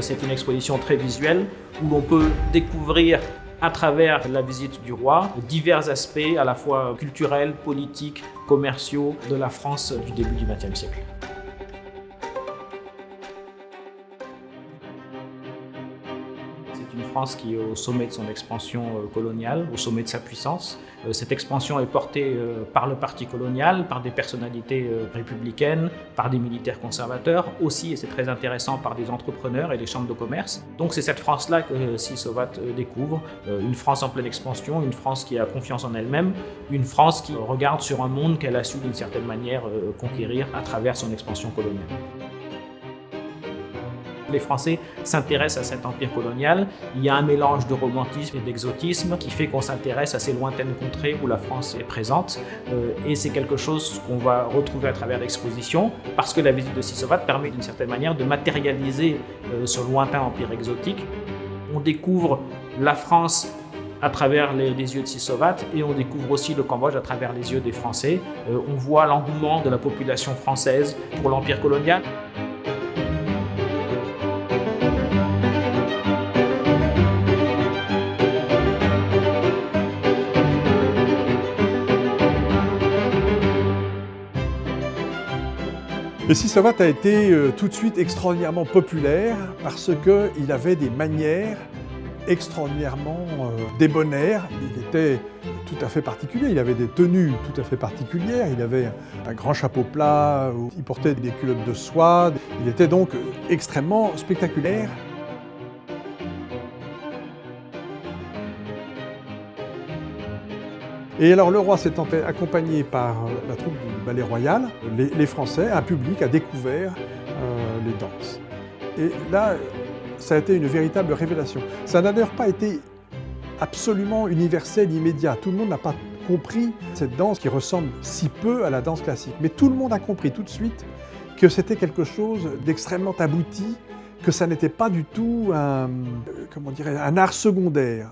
C'est une exposition très visuelle où l'on peut découvrir à travers la visite du roi divers aspects à la fois culturels, politiques, commerciaux de la France du début du XXe siècle. C'est une France qui est au sommet de son expansion coloniale, au sommet de sa puissance. Cette expansion est portée par le parti colonial, par des personnalités républicaines, par des militaires conservateurs, aussi, et c'est très intéressant, par des entrepreneurs et des chambres de commerce. Donc c'est cette France-là que Sissovat découvre, une France en pleine expansion, une France qui a confiance en elle-même, une France qui regarde sur un monde qu'elle a su d'une certaine manière conquérir à travers son expansion coloniale. Les Français s'intéressent à cet empire colonial. Il y a un mélange de romantisme et d'exotisme qui fait qu'on s'intéresse à ces lointaines contrées où la France est présente. Et c'est quelque chose qu'on va retrouver à travers l'exposition parce que la visite de Sissovat permet d'une certaine manière de matérialiser ce lointain empire exotique. On découvre la France à travers les yeux de Sissovat et on découvre aussi le Cambodge à travers les yeux des Français. On voit l'engouement de la population française pour l'empire colonial. Et Sissovat a été tout de suite extraordinairement populaire parce qu'il avait des manières extraordinairement débonnaires. Il était tout à fait particulier, il avait des tenues tout à fait particulières, il avait un grand chapeau plat, il portait des culottes de soie, il était donc extrêmement spectaculaire. Et alors le roi s'étant accompagné par la troupe du ballet royal, les Français, un public a découvert les danses. Et là, ça a été une véritable révélation. Ça n'a d'ailleurs pas été absolument universel, immédiat. Tout le monde n'a pas compris cette danse qui ressemble si peu à la danse classique. Mais tout le monde a compris tout de suite que c'était quelque chose d'extrêmement abouti, que ça n'était pas du tout un art secondaire.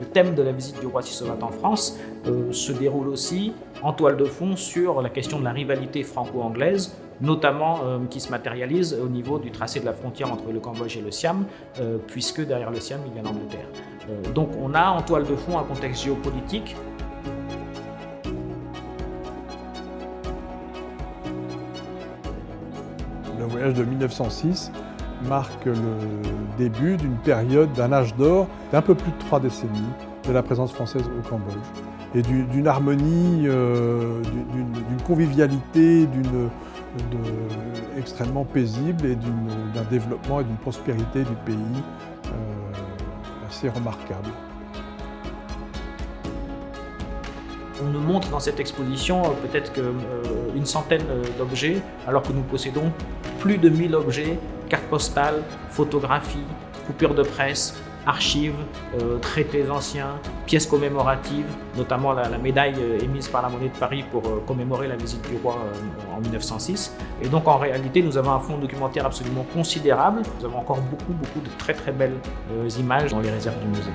Le thème de la visite du roi Sissovat en France se déroule aussi en toile de fond sur la question de la rivalité franco-anglaise, notamment qui se matérialise au niveau du tracé de la frontière entre le Cambodge et le Siam, puisque derrière le Siam, il y a l'Angleterre. Donc on a en toile de fond un contexte géopolitique. Le voyage de 1906 marque le début d'une période, d'un âge d'or d'un peu plus de 3 décennies de la présence française au Cambodge. Et d'une harmonie, d'une convivialité, extrêmement paisible et d'un développement et d'une prospérité du pays assez remarquable. On nous montre dans cette exposition peut-être une centaine d'objets, alors que nous possédons plus de 1000 objets, cartes postales, photographies, coupures de presse, archives, traités anciens, pièces commémoratives, notamment la médaille émise par la Monnaie de Paris pour commémorer la visite du roi en 1906. Et donc en réalité, nous avons un fonds documentaire absolument considérable. Nous avons encore beaucoup de très belles images dans les réserves du musée.